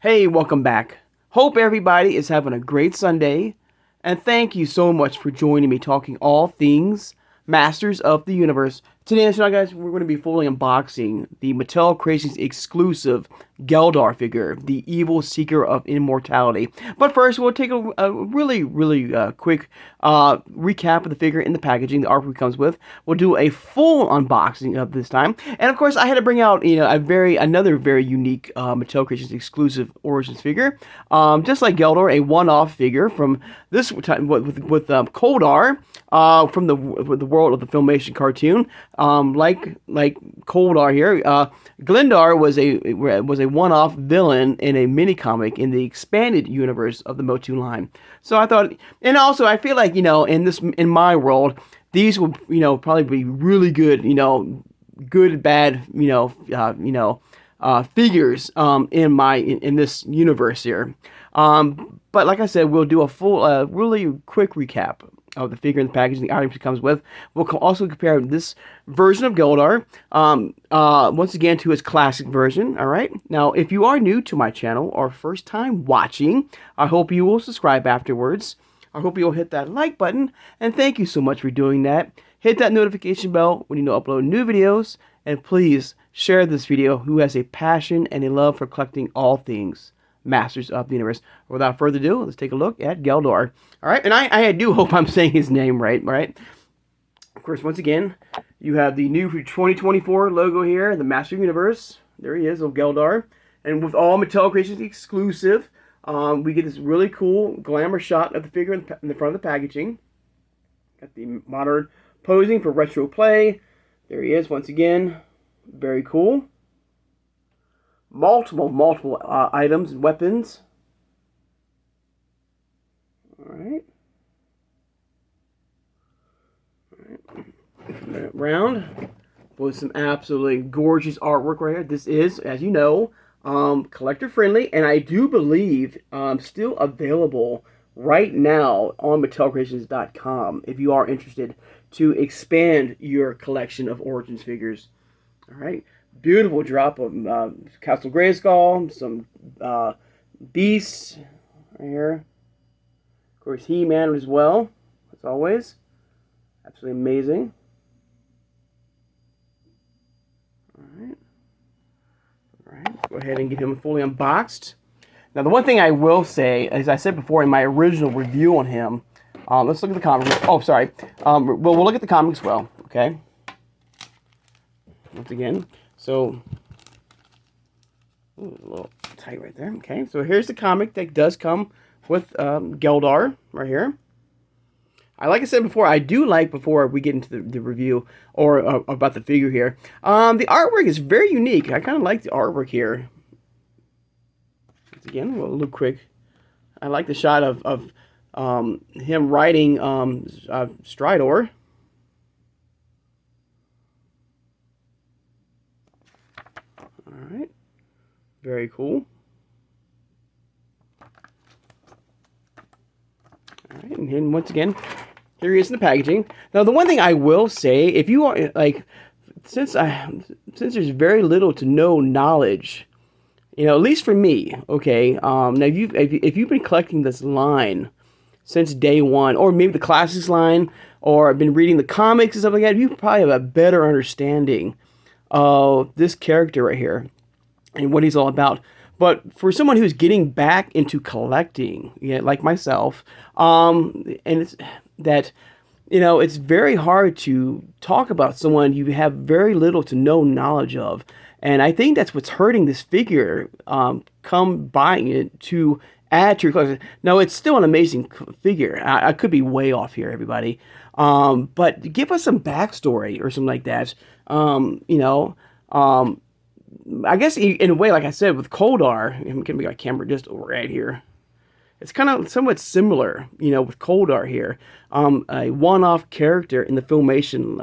Hey, welcome back. Hope everybody is having a great Sunday, and thank you so much for joining me talking all things Masters of the Universe. Today, guys, we're going to be fully unboxing the Mattel Creations exclusive GELDOR figure, the Evil Seeker of Immortality. But first, we'll take a really quick recap of the figure in the packaging, the artwork it comes with. We'll do a full unboxing of this time, and of course, I had to bring out another very unique Mattel Creations exclusive Origins figure, just like GELDOR, a one-off figure from this time with GELDOR. From the world of the Filmation cartoon, like GELDOR here, GELDOR was a one-off villain in a mini comic in the expanded universe of the Motu line. So I thought, and also I feel like in my world, these would probably be really good, good bad figures in this universe here. But like I said, we'll do a full, really quick recap of the figure and the packaging, the items it comes with. We'll also compare this version of GELDOR, once again, to its classic version. All right. Now, if you are new to my channel or first time watching, I hope you will subscribe afterwards. I hope you'll hit that like button, and thank you so much for doing that. Hit that notification bell when you upload new videos, and please share this video who has a passion and a love for collecting all things Masters of the Universe. Without further ado, let's take a look at GELDOR. All right, and I do hope I'm saying his name right. Of course, once again, you have the new 2024 logo here, the Master of the Universe. There he is, of GELDOR. And with all Mattel Creations exclusive, we get this really cool glamour shot of the figure in the front of the packaging. Got the modern posing for retro play. There he is, once again. Very cool. Multiple items and weapons. Alright. Round with some absolutely gorgeous artwork right here. This is, as you know, collector friendly, and I do believe still available right now on MattelCreations.com if you are interested to expand your collection of Origins figures. Alright. Beautiful drop of Castle Grayskull, some beasts right here. Of course, He-Man as well, as always. Absolutely amazing. Alright. Alright, go ahead and get him fully unboxed. Now, the one thing I will say, as I said before in my original review on him, let's look at the comics. Oh, sorry. We'll look at the comics as well, okay? Once again. So, ooh, a little tight right there. Okay, so here's the comic that does come with GELDOR right here. Like I said before, I do like, before we get into the review or about the figure here, the artwork is very unique. I kind of like the artwork here. Once again, we'll look quick. I like the shot of him riding Stridor. Alright, very cool. Alright, and then once again, here he is in the packaging. Now, the one thing I will say, if you are, since there's very little to no knowledge, at least for me, okay, now if you've been collecting this line since day one, or maybe the classics line, or been reading the comics and stuff like that, you probably have a better understanding of this character right here and what he's all about. But for someone who's getting back into collecting, like myself, and it's that, it's very hard to talk about someone you have very little to no knowledge of. And I think that's what's hurting this figure, come buying it to add to your collection. Now, it's still an amazing figure. I could be way off here, everybody. But give us some backstory or something like that. I guess in a way, like I said, with GELDOR, I'm going to my camera just right here. It's kind of somewhat similar, with GELDOR here. A one-off character in the Filmation,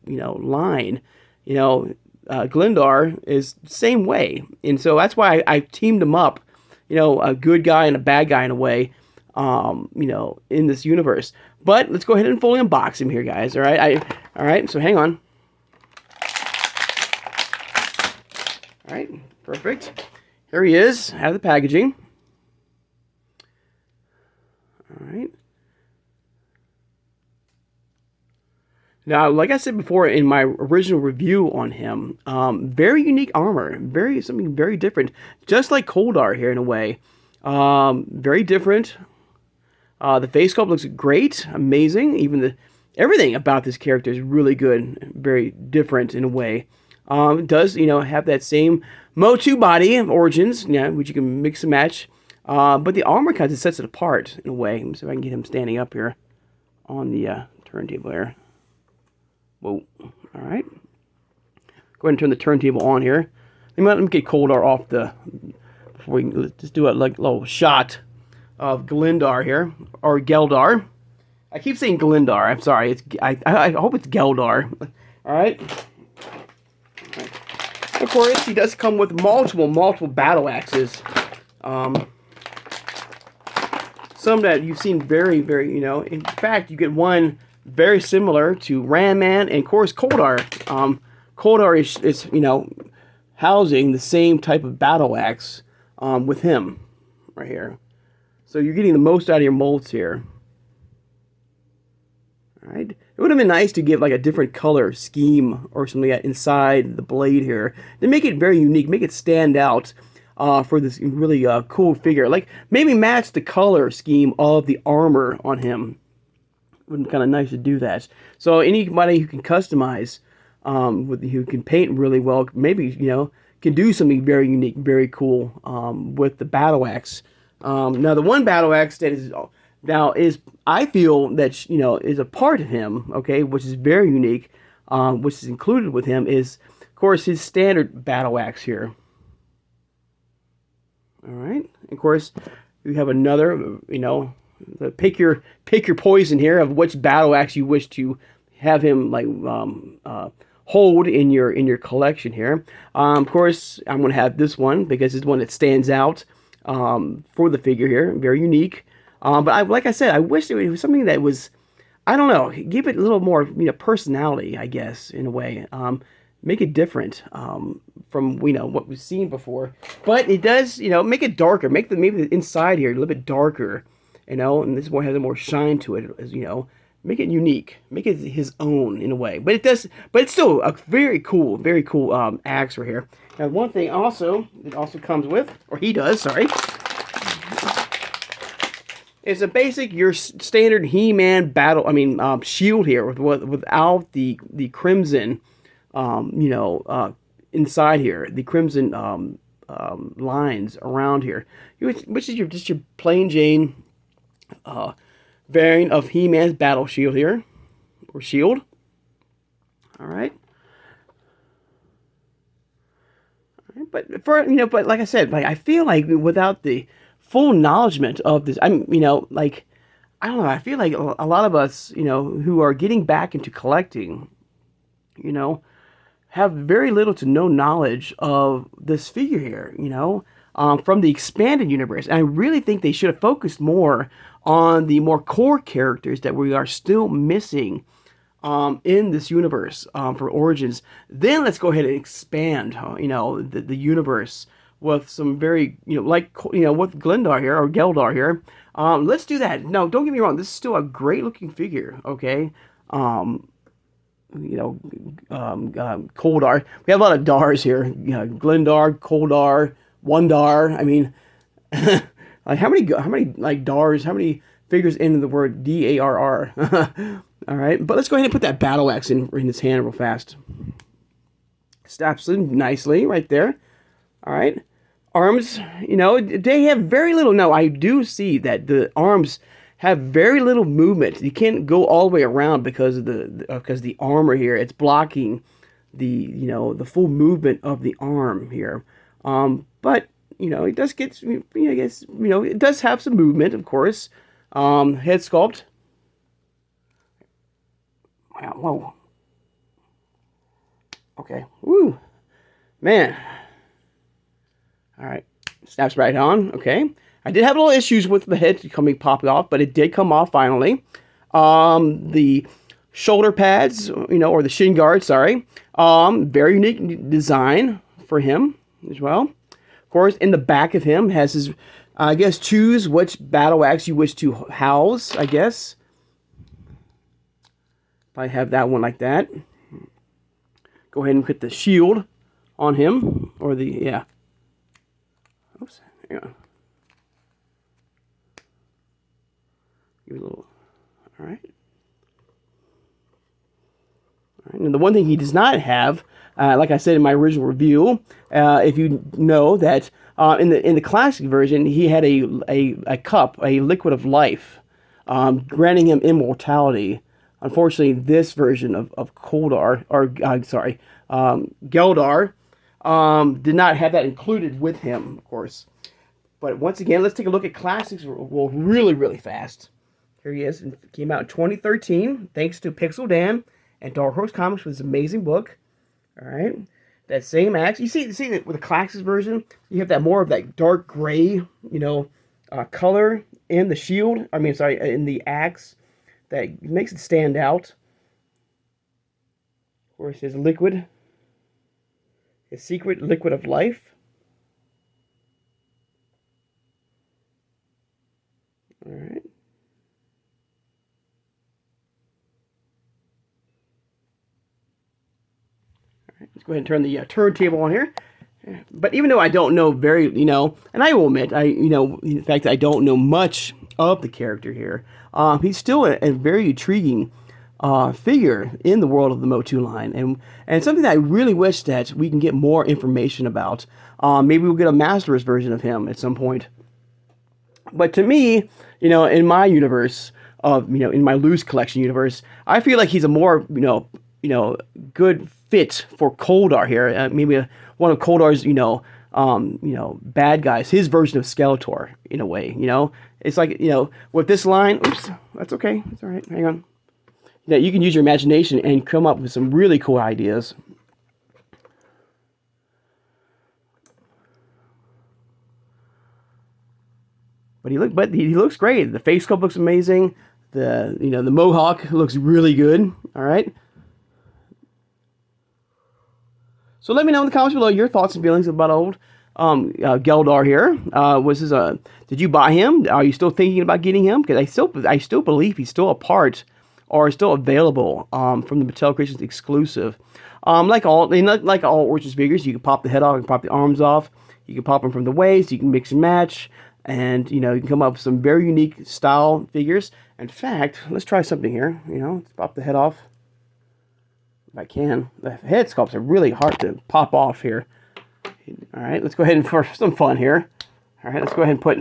line. GELDOR is the same way. And so that's why I teamed them up, a good guy and a bad guy in a way, in this universe. But let's go ahead and fully unbox him here, guys. All right. All right. So hang on. All right. Perfect. There he is, out of the packaging. All right. Now, like I said before in my original review on him, very unique armor, something very different, just like GELDOR here in a way. Very different. The face sculpt looks great, amazing. Even everything about this character is really good, very different in a way. It does, have that same Motu body origins, which you can mix and match. But the armor kind of sets it apart in a way. Let me see if I can get him standing up here on the turntable here. Whoa. All right. Go ahead and turn the turntable on here. Let me get GELDOR off before we can just do a little shot of GELDOR here, or GELDOR. I keep saying GELDOR. I'm sorry. I hope it's GELDOR. All right. Of course, he does come with multiple battle axes. Some that you've seen very, in fact, you get one very similar to Ram Man and, of course, GELDOR. GELDOR is housing the same type of battle axe with him right here. So you're getting the most out of your molds here. All right. It would have been nice to give like a different color scheme or something like that inside the blade here to make it very unique, make it stand out for this really cool figure. Like maybe match the color scheme of the armor on him. It would be kind of nice to do that. So anybody who can customize, who can paint really well, maybe can do something very unique, very cool with the battle axe. Now the one battle axe that is I feel that is a part of him, okay, which is very unique, which is included with him is, of course, his standard battle axe here. All right, of course, we have another, pick your poison here of which battle axe you wish to have him like hold in your collection here. Of course, I'm going to have this one because it's one that stands out for the figure here, very unique. But like I said, I wish it was something that was, I don't know, give it a little more personality, I guess, in a way. Make it different from what we've seen before. But it does make it darker, make maybe the inside here a little bit darker, and this one has a more shine to it, as make it unique, make it his own in a way. But it's still a very cool axe right here. Now one thing also it also comes with, or he does, sorry. It's a basic, your standard He-Man battle, shield here without the crimson, inside here, the crimson lines around here, which is just your plain Jane variant of He-Man's battle shield here, or shield. All right. But but like I said, I feel like without the full acknowledgement of this, I don't know, I feel like a lot of us, who are getting back into collecting, have very little to no knowledge of this figure here, from the expanded universe. And I really think they should have focused more on the more core characters that we are still missing in this universe for Origins. Then let's go ahead and expand, the universe with some very, with GELDOR here, or GELDOR here. Let's do that. No, don't get me wrong. This is still a great looking figure, okay? GELDOR. We have a lot of DARs here. GLENDAR, GELDOR, ONEDAR. I mean, like how many like DARs, how many figures end in the word DARR? All right, but let's go ahead and put that battle axe in his hand real fast. Snaps in nicely right there. All right, arms, they have very little. No, I do see that the arms have very little movement. You can't go all the way around because of the armor here. It's blocking the the full movement of the arm here. But it does get it does have some movement, of course. Head sculpt. Wow, whoa. Okay. Woo, man. All right, snaps right on. Okay, I did have little issues with the head popping off, but it did come off finally. The shoulder pads, or the shin guards, sorry. Very unique design for him as well. Of course, in the back of him has his, I guess, choose which battle axe you wish to house, I guess. If I have that one like that. Go ahead and put the shield on him, or the, yeah. Oops, hang on. Give it a little, all right. All right, and the one thing he does not have, like I said in my original review, if you know that in the classic version, he had a cup, a liquid of life, granting him immortality. Unfortunately, this version of Koldar, or sorry, GELDOR, did not have that included with him, of course. But once again, let's take a look at classics really, really fast. Here he is. It came out in 2013, thanks to Pixel Dan and Dark Horse Comics for this amazing book. All right, that same axe. You see with the classics version, you have that more of that dark gray, color in the shield. I mean, sorry, in the axe, that makes it stand out. Of course, his liquid, his secret liquid of life. All right. Let's go ahead and turn the turntable on here. But even though I don't know and I will admit, in fact, I don't know much of the character here, he's still a very intriguing figure in the world of the Motu line, and something that I really wish that we can get more information about. Maybe we'll get a Masters version of him at some point. But to me, in my universe in my loose collection universe, I feel like he's a more, good fit for Koldar here. Maybe one of Koldar's, bad guys, his version of Skeletor, in a way, It's like, with this line, oops, that's okay. That's all right. Hang on. You can use your imagination and come up with some really cool ideas. But he looks great. The face sculpt looks amazing. The mohawk looks really good. All right. So let me know in the comments below your thoughts and feelings about old GELDOR here. Did you buy him? Are you still thinking about getting him? Because I still believe he's still a part or still available from the Mattel Creations exclusive. Like all Origins figures, you can pop the head off and pop the arms off. You can pop them from the waist. You can mix and match, and you can come up with some very unique style figures. In fact, let's try something here. Let's pop the head off. If I can. The head sculpts are really hard to pop off here. All right, let's go ahead and for some fun here. All right, let's go ahead and put,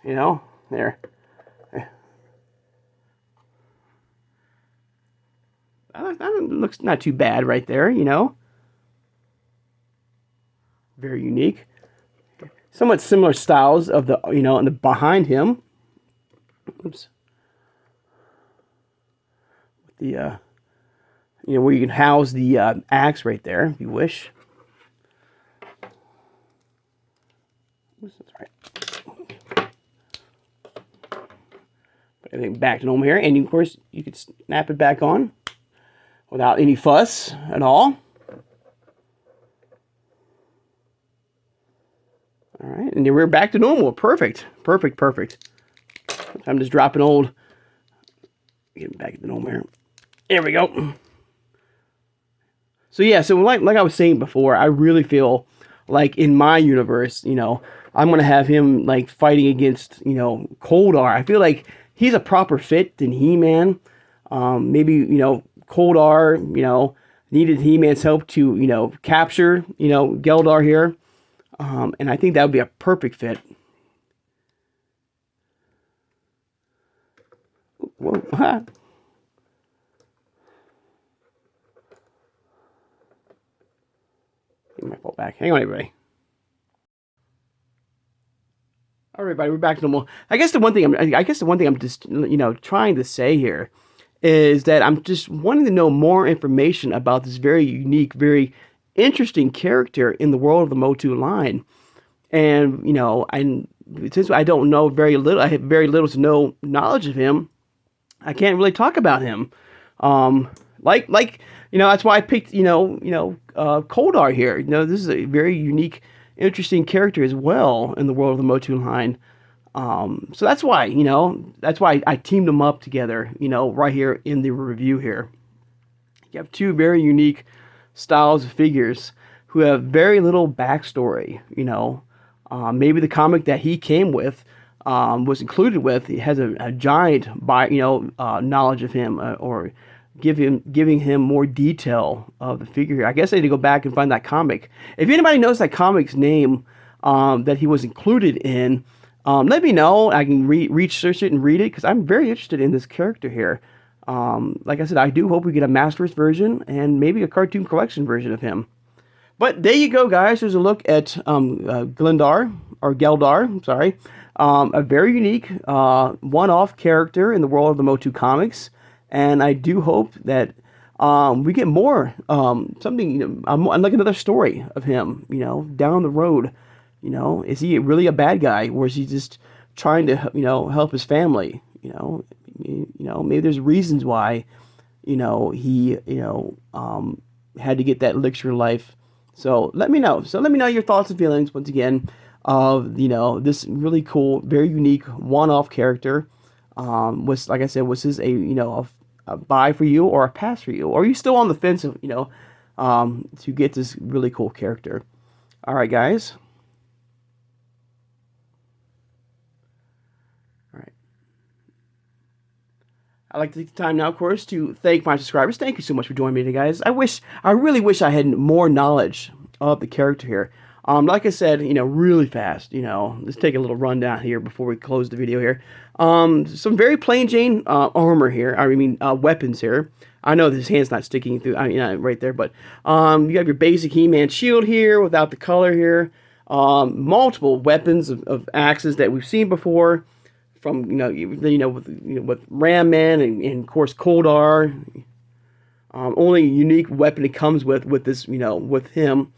there. That looks not too bad right there, Very unique. Somewhat similar styles of the, and the behind him. Oops. The, where you can house the axe right there, if you wish. That's right. Put everything back to normal here, and of course you could snap it back on without any fuss at all. All right, and then we're back to normal. Perfect, perfect, perfect. I'm just dropping old. Getting back to normal here. There we go. So yeah, so like I was saying before, I really feel like in my universe, I'm gonna have him like fighting against, Koldar. I feel like he's a proper fit than He-Man. Maybe, Koldar, needed He-Man's help to, capture, GELDOR here. And I think that would be a perfect fit. Whoa. Get my fault back. Hang on, everybody. All right, everybody, we're back to normal. I guess the one thing I'm just, trying to say here is that I'm just wanting to know more information about this very unique, very interesting character in the world of the Motu line. And, since I don't know very little, I have very little to no knowledge of him, I can't really talk about him. That's why I picked, Koldar here. This is a very unique interesting character as well in the world of the Motu line. So that's why, that's why I teamed them up together, right here in the review here. You have two very unique styles of figures who have very little backstory, maybe the comic that he came with, was included with, he has a giant, knowledge of him, or giving him more detail of the figure here. I guess I need to go back and find that comic. If anybody knows that comic's name, that he was included in, let me know. I can research it and read it, because I'm very interested in this character here. Like I said, I do hope we get a Masters version and maybe a cartoon collection version of him. But there you go, guys. There's a look at GELDOR. I'm sorry. A very unique one-off character in the world of the Motu comics. And I do hope that we get more, something, like another story of him, down the road. Is he really a bad guy, or is he just trying to, help his family? Maybe there's reasons why, he, had to get that elixir of life. So let me know. So let me know your thoughts and feelings once again of, this really cool, very unique one-off character. Was, like I said, was this a buy for you or a pass for you? Or are you still on the fence of, to get this really cool character? All right, guys. All right. I'd like to take the time now, of course, to thank my subscribers. Thank you so much for joining me today, guys. I really wish I had more knowledge of the character here. Like I said, really fast, let's take a little rundown here before we close the video here. Some very plain Jane armor here. I mean, weapons here. I know his hand's not sticking through, right there, but you have your basic He-Man shield here without the color here. Multiple weapons of axes that we've seen before, from with Ram Man and of course Goldar. Only unique weapon it comes with this, with him,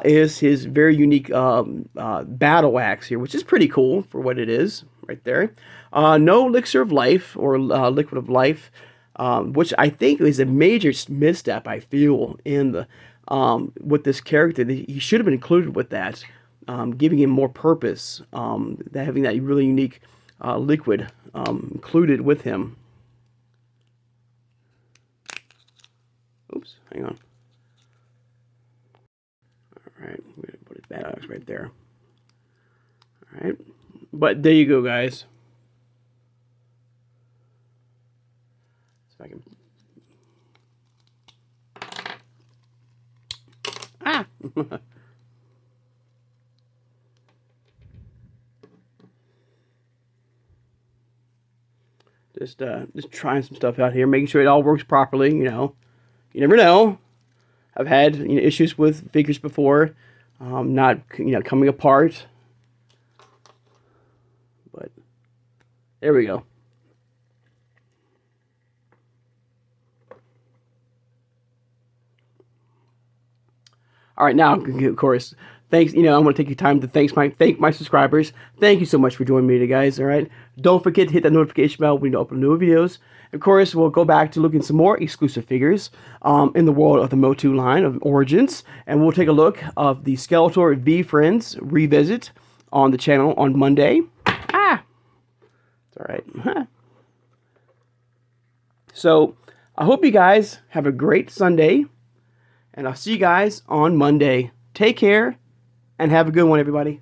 is his very unique battle axe here, which is pretty cool for what it is right there. No elixir of life or liquid of life, which I think is a major misstep, I feel, in the with this character. He should have been included with that, giving him more purpose, having that really unique liquid included with him. Oops, hang on. Alright, I'm going to put his battle axe right there. Alright, but there you go, guys. So I can... Ah! Just trying some stuff out here, making sure it all works properly, You never know. I've had issues with figures before, not coming apart. But there we go. All right, now of course, thanks. I'm going to take your time to thank my subscribers. Thank you so much for joining me today, guys. All right, don't forget to hit that notification bell when you upload new videos. Of course, we'll go back to looking some more exclusive figures in the world of the Motu line of Origins, and we'll take a look of the Skeletor V Friends revisit on the channel on Monday. Ah, it's all right. So I hope you guys have a great Sunday, and I'll see you guys on Monday. Take care, and have a good one, everybody.